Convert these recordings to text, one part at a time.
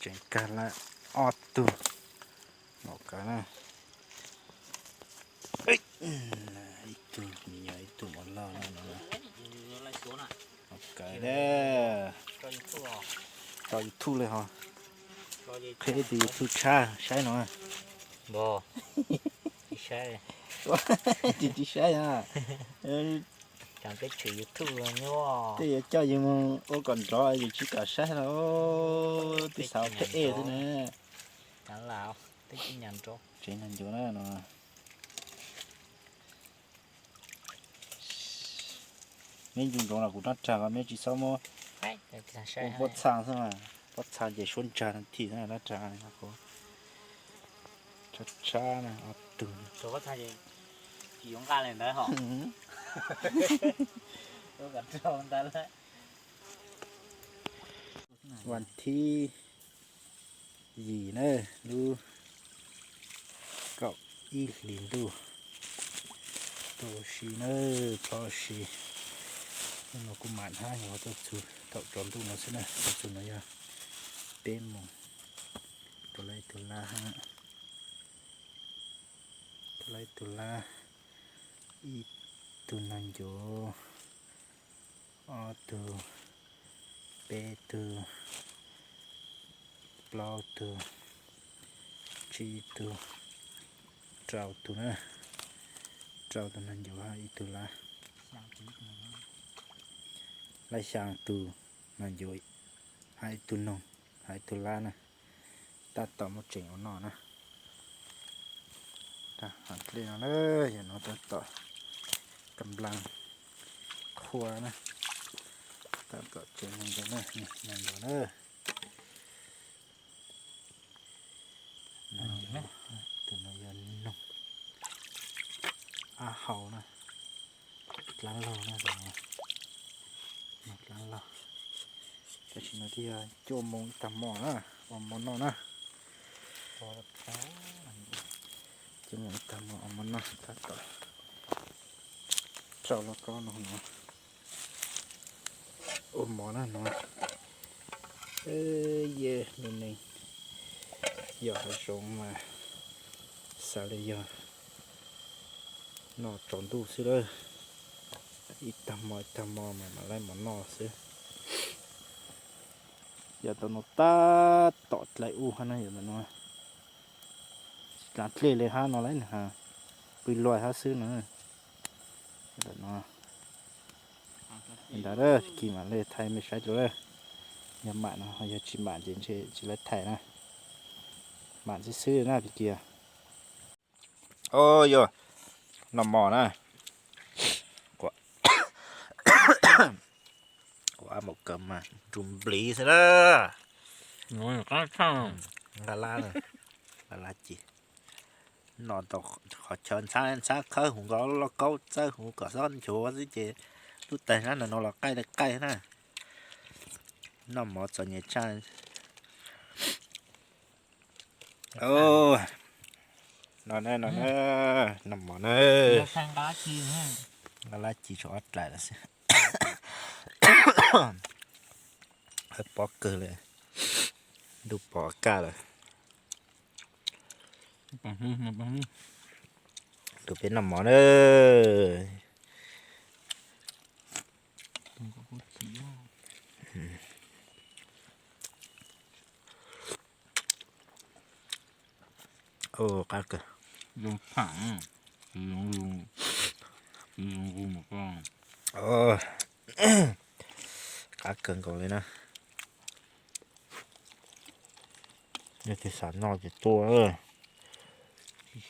chén cá lá ọt tu một cái này itu minyak itu malah một cái đó cho thuเลยhả thế thì thu cha sai nó bò sai chỉ sai à chẳng biết chữ YouTube rồi nhá thì cho nhưng ô còn rõ gì chỉ cả sai nó thì sao thế thế này chẳng lão tích cái nhàn cho trên hình chỗ đó nó mấy dùng chỗ là cũng rất chả mấy chỉ sao mà đấy là sai bớt sang thôi mà bớt sang để xuân trà thì nó là trà này có trà này ở từng chỗ có thay gì chỉ uống ca lên đấy họ tôi gặp cho người ta đấy วันที่4เนอะดูเก้าอี้ลินดูตัวชีเนอพอชีนี่เรากุมารห้าอย่างว่าตัวสูตัวจอมตู้เราใช่ไหมตัวสูเราอย่าเป็นมงตัวไรตัวลาฮะตัวไรตัวลาอีตัวนันโยอตัวเปตัวปลาตัวชีตัวเจ้าตัวนะเจ้าตัวนั้นอยู่ว่าอีตัวละไล่ช่างตัวนั่นอยู่ให้ตัวนงให้ตัวละนะตัดต่อมาเจ๋งเอาหน่อนะถ้าหันเลี้ยงเลยอย่างน้อยตัดต่อกำลังครัวนะตัดต่อเจ๋งมันจะนะนี่นั่นอยู่เนอะนั่นอยู่นะตัวนั้นยันนงอาเขานะล้างเรานะตัวนี้ล้างเราแต่ชิ้นที่โจมงตามหม้อนะอมมันนะพอแล้วโจมงตามหม้ออมมันนะตัดต่อเจ้าแล้วก็นอนอมหม้อนะนอนเย่นี่นี่อยากให้ชมมาสาเลยนอจอนดูสิเลยอีตามอมาไล่หมอนอสิอย่าตอนตาตอดไหลอู้ฮะนะอย่าตอนนั้นการเลี้ยเลยฮะนอไรนะฮะปีลอยฮะซื้อนะอย่าตอนนั้นได้เลยกี่มันเลยไทยไม่ใช่เลยอย่าหมานะอย่าชิมหมาจริงๆชิเลยไทยนะหมาซื้อนะพี่เกียร์โอ้ยน้ำหมอนะกว่าmột cầm mà trùm bì thế đó nói có sao là là gì nó tao họ chọn sáng khơi không có lo câu chơi không có son chúa gì chứ lúc tay nó là cay nè nó mỏ cho nhẹ chai ô nó nè nằm mỏ nè sang cá chi ha là chỉ cho ớt lại là sẽ hơi bỏ cơเลยดูปอกาเลยดูเป็นน้ำหมอเลยโอ้กาเกอ dùng phẳng dùng một con โอ้กาเกินก่อนเลยนะนี่ที่สารนอกจากตัว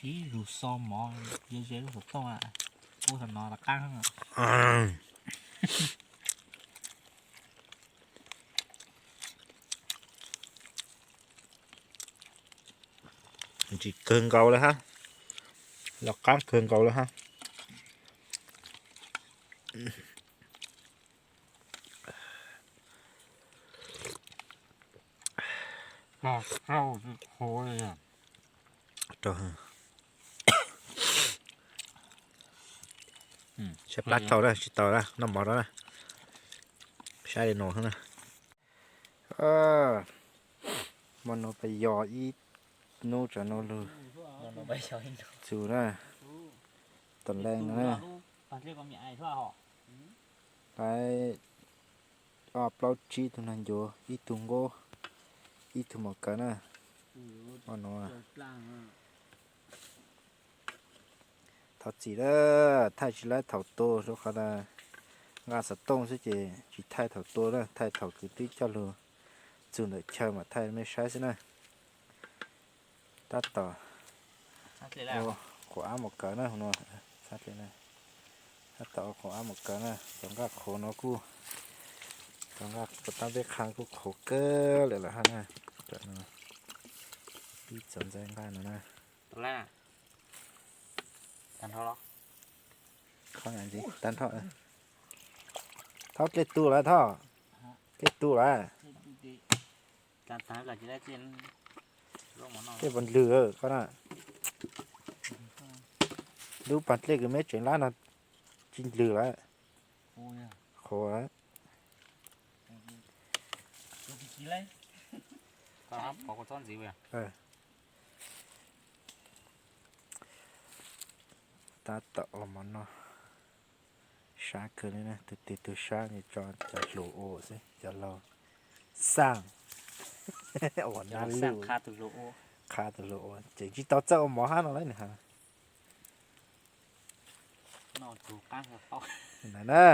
chỉ dù so mò dễ một con à cô thằng nó là căng chỉ cơn cầuเลยฮะlọc cá cơn cầuเลยฮะrau khô đây à trời xếp lát tàu ra chỉ tàu ra nằm bỏ đó ra sai để nổ hơn nè มันเอาไปยออีโน่จะโน่เลย nó bay cho anh จูนะตอนแรกนะ bạn thấy có mẹ ai thoa họ ไปออปลาจีตรงนั้นอยู่อีตุงโกอีตุมกันนะอ๋อเนาะถอดจีแล้วถ่ายจีแล้วถอดโตสุขาดงาสต้งสิเจจีถ่ายถอดโตแล้วถ่ายถอดคือที่เจ้าเลยจูนเดือดเชื่อมาถ่ายไม่ใช่สินะตัดต่อ sát thế โอ้ nào ขออ้าหมกกันนะหัวเนาะชัดเลยนะตัดต่อขออ้าหมกกันนะตรงกับโคเนาะกูตรงกับปตั้งเบ็ดคางกูโคเกอร์เลยล่ะฮะนะเดี๋ยวนะพี่สนใจกันนะ ตอนแรกกันเท่าหรอ ข้างไหนสิตันท่อท่อเกล็ดตู้แล้วท่อเกล็ดตู้แล้ว การตายก็จะได้เจนลงมาหน่อย เกล็ดบนเรือก็น่ะดูปัดเล็กก็ไม่เจ๋งแล้วนะจริงเรือแล้ว โอ้ย โคแล้ว ตัวกี่เลยครับขอคนซ้อนสิเว้ย ตาต่อมันเนาะช้าเกินเลยนะตัวช้าเนี่ยจะโลโอสิจะเราสร้าง อ่อนน่า สั่ ลู ง ก ค่าตัวโล คาตัวโลโอเจ๋งจีต่อเจ้าหมอห้าหน่อยเนี่ยฮะ นอนถูกก้างกับเขา นั่นนะ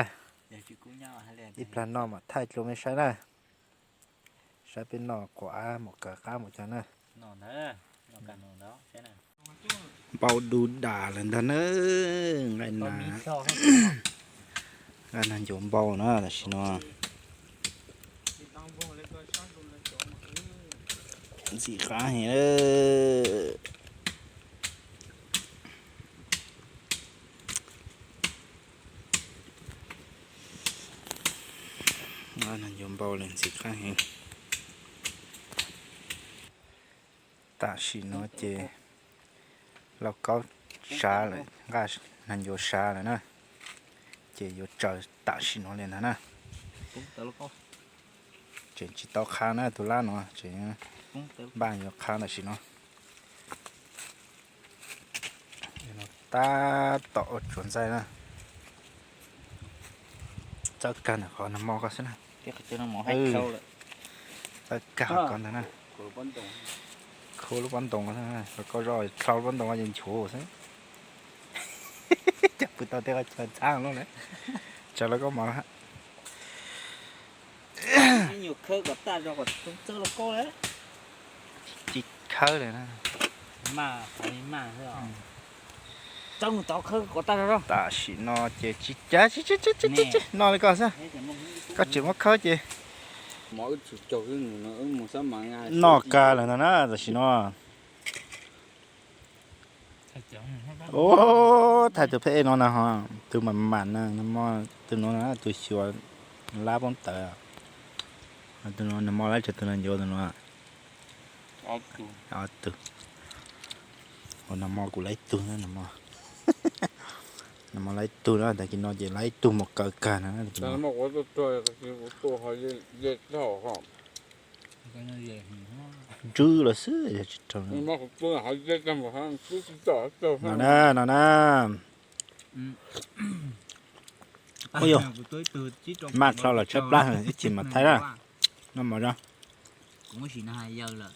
เดี๋ยวจะกู้เงาให้เลย อีพลานนอมอ่ะไทยโลไม่ใช่นะใช้เป็นนอกกว่าหมกกะข้าหมกจันนะ นอนเนอะนอนกันนอนแล้วใช่ไหม เบาดูด่าเลยนะเนอะไง ตอน นะ มีข้าว อันนั้นโยมเบานะแต่ชิโน่สีขาเห็นเอออันนั้นโยมเบาเลยสีขาเห็นตาชิโน่เจเราก็ช้าเลยก็นั่นโยช้าเลยนะเจโยจอตาชิโน่เลยนะ cũng tới lúc không chuyện chỉ tao khá nữa tụi lá nó chuyện cũng tới bao nhiêu khá là chỉ nó ta tạo chuẩn dây nè chắc cần là khó nằm mò cái nào cái cho nó mỏ hết sâu rồi tất cả con thế này của bắn tổng khô lúc bắn tổng thế này rồi có rồi sau bắn tổng nhìn chỗ thế chắc bữa tao thấy cái trang luôn đấy chờ nó có mỏ hả nhiều khơi của ta cho còn cũng chơi là cô đấy chỉ khơi này nè mà phải mà thôi à trong tao khơi của ta đâu ta chỉ nó chỉ nó lấy con sao có chuyện mất khơi chị mỗi chỗ cái nó một số mà ngay nó cả là nó là chỉ nó ô thầy tụi phê nó nè hả tụi mình mặn nè nó mò tụi nó là tụi xíu lá bóng tờ tụi nó mò lấy cho tụi nó vô tụi nó tụi nó mò cũng lấy tụi nó mò nó mò lấy tụi nó tại vì nó chỉ lấy tụi một cờ nữa nó một cái tôi hỏi dệt thỏ không cái nó gì chứ là xứ vậy trời nó một tôi hỏi dệt ra một hàng cứ tỏ tỏ nó nè ôi dồi mát sao là chấp lá rồi chỉ mà thấy ra nó mở ra cũng có gì nó 2 giờ là